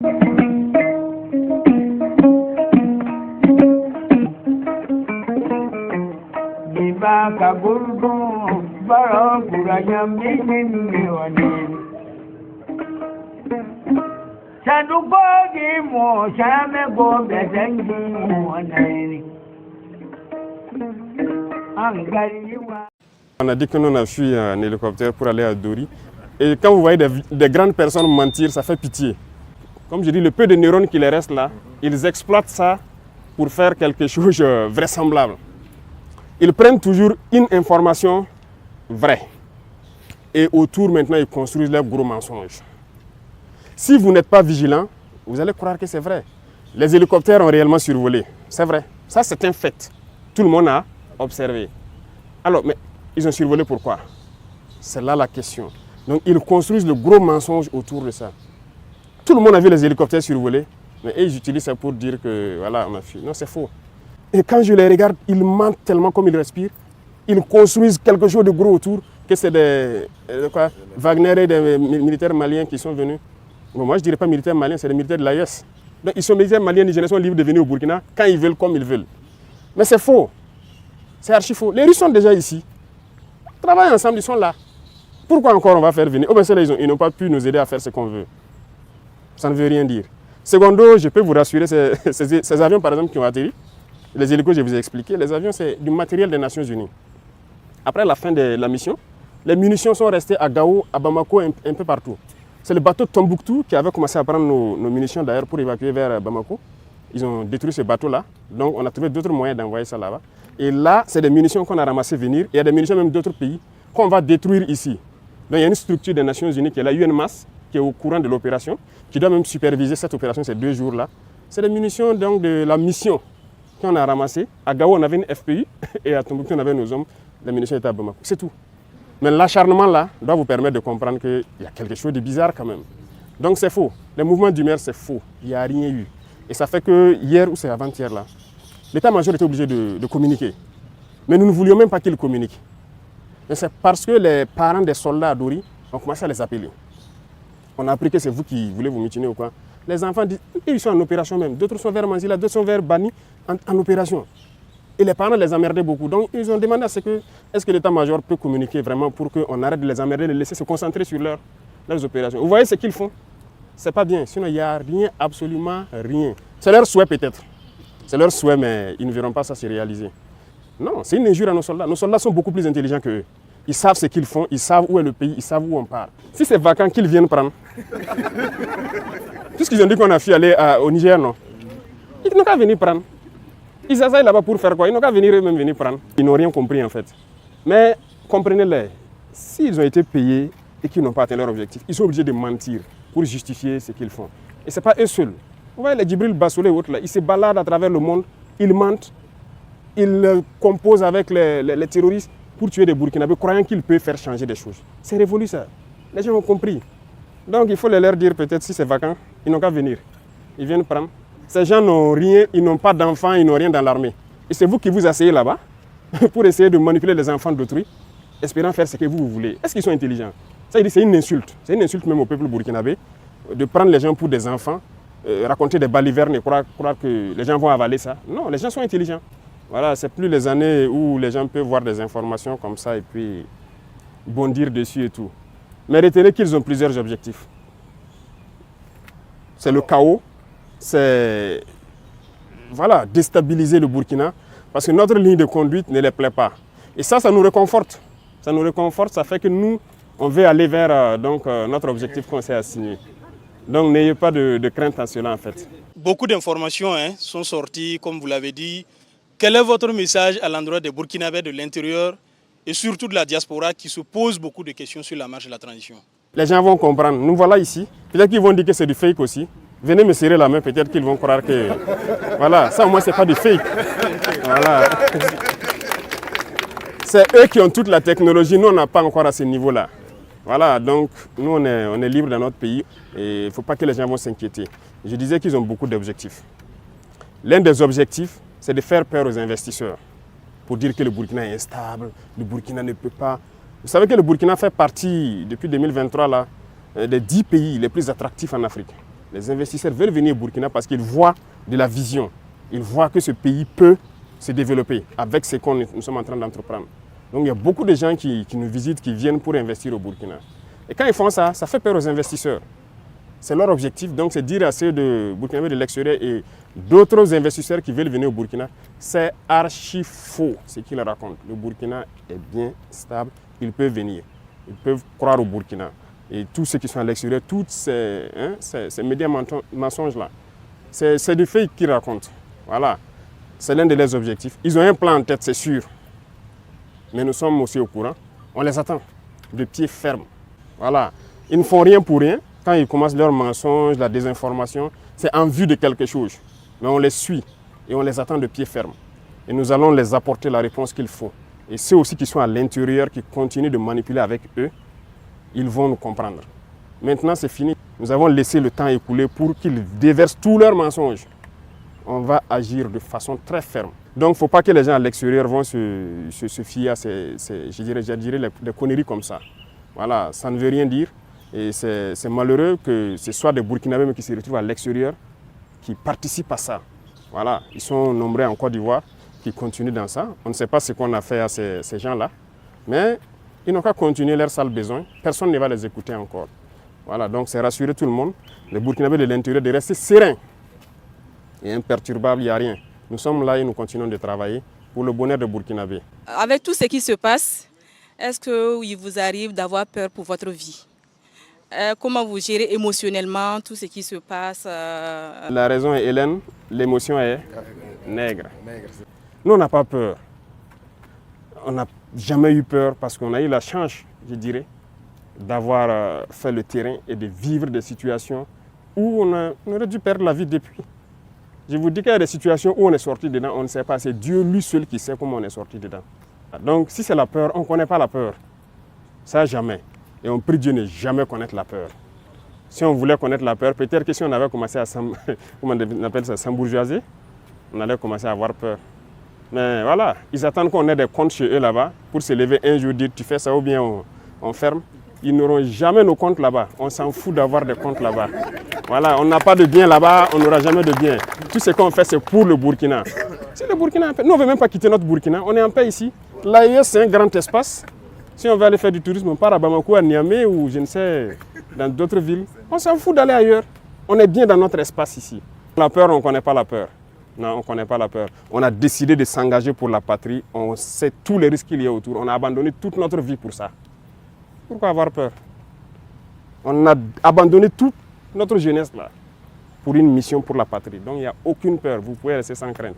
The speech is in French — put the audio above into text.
On a dit que nous on a fui en hélicoptère pour aller à Dori. Et quand vous voyez des grandes personnes mentir, ça fait pitié. Comme je dis, le peu de neurones qui les restent là, ils exploitent ça pour faire quelque chose de vraisemblable. Ils prennent toujours une information vraie. Et autour, maintenant, ils construisent leurs gros mensonges. Si vous n'êtes pas vigilant, vous allez croire que c'est vrai. Les hélicoptères ont réellement survolé. C'est vrai. Ça, c'est un fait. Tout le monde a observé. Alors, mais ils ont survolé pourquoi? C'est là la question. Donc, ils construisent le gros mensonge autour de ça. Tout le monde a vu les hélicoptères survoler, mais ils utilisent ça pour dire que, voilà, on a fui. Non, c'est faux. Et quand je les regarde, ils mentent tellement comme ils respirent. Ils construisent quelque chose de gros autour, que c'est des Wagner et des militaires maliens qui sont venus. Bon, moi, je ne dirais pas militaires maliens, c'est des militaires de l'AES. Donc, ils sont militaires maliens, les sont libres de venir au Burkina quand ils veulent, comme ils veulent. Mais c'est faux. C'est archi faux. Les Russes sont déjà ici. Ils travaillent ensemble, ils sont là. Pourquoi encore on va faire venir? Oh ben ceux-là, ils n'ont pas pu nous aider à faire ce qu'on veut. Ça ne veut rien dire. Secondo, je peux vous rassurer, ces avions par exemple qui ont atterri, les hélicos, je vous ai expliqué, les avions c'est du matériel des Nations Unies. Après la fin de la mission, les munitions sont restées à Gao, à Bamako, un peu partout. C'est le bateau Tombouctou qui avait commencé à prendre nos munitions d'ailleurs pour évacuer vers Bamako. Ils ont détruit ce bateau-là, donc on a trouvé d'autres moyens d'envoyer ça là-bas. Et là, c'est des munitions qu'on a ramassées venir, et il y a des munitions même d'autres pays qu'on va détruire ici. Donc il y a une structure des Nations Unies qui est la UNMAS, qui est au courant de l'opération, qui doit même superviser cette opération ces 2 jours-là. C'est des munitions donc, de la mission qu'on a ramassées. À Gao, on avait une FPI, et à Tombouctou, on avait nos hommes. Les munitions étaient à Bamako. C'est tout. Mais l'acharnement là doit vous permettre de comprendre qu'il y a quelque chose de bizarre quand même. Donc c'est faux. Les mouvements d'humeur, c'est faux. Il n'y a rien eu. Et ça fait que hier ou c'est avant-hier là, l'état-major était obligé de communiquer. Mais nous ne voulions même pas qu'il communique. Mais c'est parce que les parents des soldats à Dori ont commencé à les appeler. On a appris que c'est vous qui voulez vous mutiner ou quoi. Les enfants disent, ils sont en opération même. D'autres sont vers Manzila, d'autres sont vers Bani en opération. Et les parents les emmerdaient beaucoup. Donc ils ont demandé à ce que, est-ce que l'état-major peut communiquer vraiment pour qu'on arrête de les emmerder, de les laisser se concentrer sur leurs opérations. Vous voyez ce qu'ils font? C'est pas bien. Sinon il n'y a rien, absolument rien. C'est leur souhait peut-être. C'est leur souhait, mais ils ne verront pas ça se réaliser. Non, c'est une injure à nos soldats. Nos soldats sont beaucoup plus intelligents qu'eux. Ils savent ce qu'ils font, ils savent où est le pays, ils savent où on part. Si c'est vacant, qu'ils viennent prendre. Puisqu'ils ont dit qu'on a fui aller au Niger, non? Ils n'ont qu'à venir prendre. Ils essayent là-bas pour faire quoi? Ils n'ont qu'à venir eux-mêmes venir prendre. Ils n'ont rien compris en fait. Mais comprenez-les, s'ils ont été payés et qu'ils n'ont pas atteint leur objectif, ils sont obligés de mentir pour justifier ce qu'ils font. Et ce n'est pas eux seuls. Vous voyez les Djibril Bassolé et autres là, ils se baladent à travers le monde, ils mentent, ils composent avec les terroristes pour tuer des Burkinabés, croyant qu'ils peuvent faire changer des choses. C'est révolu ça. Les gens ont compris. Donc il faut leur dire peut-être si c'est vacant, ils n'ont qu'à venir. Ils viennent prendre. Ces gens n'ont rien, ils n'ont pas d'enfants, ils n'ont rien dans l'armée. Et c'est vous qui vous asseyez là-bas pour essayer de manipuler les enfants d'autrui, espérant faire ce que vous voulez. Est-ce qu'ils sont intelligents? Ça, c'est une insulte. C'est une insulte même au peuple burkinabé de prendre les gens pour des enfants, raconter des balivernes et croire que les gens vont avaler ça. Non, les gens sont intelligents. Voilà, c'est plus les années où les gens peuvent voir des informations comme ça et puis bondir dessus et tout. Mais retenez qu'ils ont plusieurs objectifs. C'est le chaos, c'est voilà, déstabiliser le Burkina parce que notre ligne de conduite ne les plaît pas. Et ça nous réconforte. Ça nous réconforte, ça fait que nous, on veut aller vers notre objectif qu'on s'est assigné. Donc n'ayez pas de crainte à cela en fait. Beaucoup d'informations sont sorties, comme vous l'avez dit. Quel est votre message à l'endroit des Burkinabés de l'intérieur et surtout de la diaspora qui se pose beaucoup de questions sur la marche de la transition? Les gens vont comprendre. Nous voilà ici. Peut-être qu'ils vont dire que c'est du fake aussi. Venez me serrer la main, peut-être qu'ils vont croire que... Voilà, ça au moins c'est pas du fake. Voilà. C'est eux qui ont toute la technologie, nous on n'a pas encore à ce niveau-là. Voilà, donc nous on est libre dans notre pays et il ne faut pas que les gens vont s'inquiéter. Je disais qu'ils ont beaucoup d'objectifs. L'un des objectifs, c'est de faire peur aux investisseurs pour dire que le Burkina est instable, le Burkina ne peut pas... Vous savez que le Burkina fait partie, depuis 2023, là, des 10 pays les plus attractifs en Afrique. Les investisseurs veulent venir au Burkina parce qu'ils voient de la vision. Ils voient que ce pays peut se développer avec ce que nous sommes en train d'entreprendre. Donc il y a beaucoup de gens qui nous visitent, qui viennent pour investir au Burkina. Et quand ils font ça, ça fait peur aux investisseurs. C'est leur objectif, donc c'est dire à ceux de Burkinabés de l'extérieur et d'autres investisseurs qui veulent venir au Burkina, c'est archi faux ce qu'ils racontent. Le Burkina est bien stable, ils peuvent venir, ils peuvent croire au Burkina. Et tous ceux qui sont à l'extérieur, tous ces médias mensonges-là, c'est des faits qu'ils racontent. Voilà, c'est l'un de leurs objectifs. Ils ont un plan en tête, c'est sûr. Mais nous sommes aussi au courant, on les attend de pied ferme. Voilà, ils ne font rien pour rien. Quand ils commencent leurs mensonges, la désinformation, c'est en vue de quelque chose. Mais on les suit et on les attend de pied ferme. Et nous allons les apporter la réponse qu'il faut. Et ceux aussi qui sont à l'intérieur, qui continuent de manipuler avec eux, ils vont nous comprendre. Maintenant, c'est fini. Nous avons laissé le temps écouler pour qu'ils déversent tous leurs mensonges. On va agir de façon très ferme. Donc, il ne faut pas que les gens à l'extérieur vont se fier à je dirais des conneries comme ça. Voilà, ça ne veut rien dire. Et c'est malheureux que ce soit des Burkinabés qui se retrouvent à l'extérieur, qui participent à ça. Voilà, ils sont nombreux en Côte d'Ivoire, qui continuent dans ça. On ne sait pas ce qu'on a fait à ces gens-là, mais ils n'ont qu'à continuer leur sale besoin. Personne ne va les écouter encore. Voilà, donc c'est rassurer tout le monde, les Burkinabés de l'intérieur, de rester sereins et imperturbables, il n'y a rien. Nous sommes là et nous continuons de travailler pour le bonheur des Burkinabés. Avec tout ce qui se passe, est-ce qu'il vous arrive d'avoir peur pour votre vie? Comment vous gérez émotionnellement tout ce qui se passe? La raison est Hélène, l'émotion est nègre. Nous, on n'a pas peur. On n'a jamais eu peur parce qu'on a eu la chance, je dirais, d'avoir fait le terrain et de vivre des situations où on aurait dû perdre la vie depuis. Je vous dis qu'il y a des situations où on est sorti dedans, on ne sait pas. C'est Dieu lui seul qui sait comment on est sorti dedans. Donc si c'est la peur, on ne connaît pas la peur. Ça, jamais. Et on prie Dieu ne jamais connaître la peur. Si on voulait connaître la peur, peut-être que si on avait commencé à s'embourgeoiser, on allait commencer à avoir peur. Mais voilà, ils attendent qu'on ait des comptes chez eux là-bas pour se lever un jour, dire tu fais ça ou bien on ferme. Ils n'auront jamais nos comptes là-bas. On s'en fout d'avoir des comptes là-bas. Voilà, on n'a pas de bien là-bas, on n'aura jamais de bien. Tout ce qu'on fait, c'est pour le Burkina. C'est le Burkina en paix. Nous, on ne veut même pas quitter notre Burkina. On est en paix ici. L'AES, c'est un grand espace. Si on veut aller faire du tourisme, on part à Bamako, à Niamey ou je ne sais, dans d'autres villes. On s'en fout d'aller ailleurs. On est bien dans notre espace ici. La peur, on ne connaît pas la peur. Non, on ne connaît pas la peur. On a décidé de s'engager pour la patrie. On sait tous les risques qu'il y a autour. On a abandonné toute notre vie pour ça. Pourquoi avoir peur? On a abandonné toute notre jeunesse là pour une mission pour la patrie. Donc il n'y a aucune peur. Vous pouvez rester sans crainte.